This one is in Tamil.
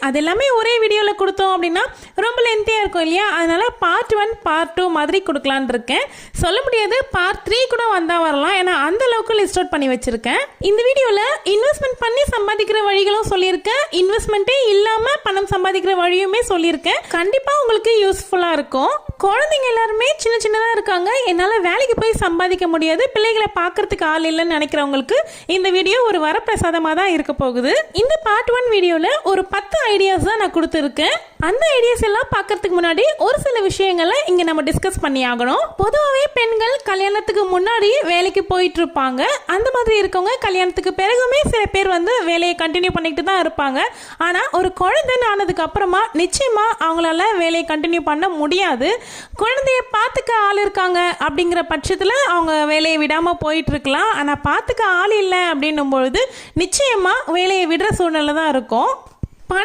அது எல்லாமே ஒரே வீடியோவில் கொடுத்தோம் அப்படின்னா ரொம்ப லென்த்தியாக இருக்கும் இல்லையா? அதனால் பார்ட் 1 பார்ட் 2 மாதிரி கொடுக்கலான் இருக்கேன். சொல்ல முடியாது, பார்ட் 3 கூட வந்தால் வரலாம். ஏன்னா அந்த அளவுக்கு லிஸ்ட் அவுட் பண்ணி வச்சுருக்கேன். இந்த வீடியோவில் இன்வெஸ்ட்மெண்ட் பண்ணி சம்பாதிக்கிற வழிகளும் சொல்லியிருக்கேன், இன்வெஸ்ட்மெண்ட்டே இல்லாமல் பணம் சம்பாதிக்கிற வழியுமே சொல்லியிருக்கேன். கண்டிப்பாக உங்களுக்கு யூஸ்ஃபுல்லாக இருக்கும். குழந்தைங்க எல்லாருமே சின்ன சின்னதாக இருக்காங்க, என்னால் வேலைக்கு போய் சம்பாதிக்க முடியாது, பிள்ளைகளை பார்க்கறதுக்கு ஆள் இல்லைன்னு நினைக்கிறவங்களுக்கு இந்த வீடியோ ஒரு வரப்பிரசாதமாக தான் இருக்க போகுது. இந்த பார்ட் 1 வீடியோவில் ஒரு 10 ஐடியாஸ் தான் நான் கொடுத்துருக்கேன். அந்த ஐடியாஸ் எல்லாம் பார்க்கறதுக்கு முன்னாடி ஒரு சில விஷயங்களை இங்கே நம்ம டிஸ்கஸ் பண்ணி ஆகணும். பொதுவாகவே பெண்கள் கல்யாணத்துக்கு முன்னாடி வேலைக்கு போயிட்டு இருப்பாங்க. அந்த மாதிரி இருக்கவங்க கல்யாணத்துக்கு பிறகுமே சில பேர் வந்து வேலையை கண்டினியூ பண்ணிட்டு தான் இருப்பாங்க. ஆனால் ஒரு குழந்தைன்னு ஆனதுக்கு அப்புறமா நிச்சயமா அவங்களால வேலையை கண்டினியூ பண்ண முடியாது. குழந்தைய பார்த்துக்க ஆள் இருக்காங்க அப்படிங்கிற பட்சத்தில் அவங்க வேலையை விடாமல் போயிட்டு இருக்கலாம். ஆனால் பார்த்துக்க ஆள் இல்லை அப்படின்னும் பொழுது நிச்சயமாக வேலையை விடுற சூழ்நிலை தான் இருக்கும். பணம்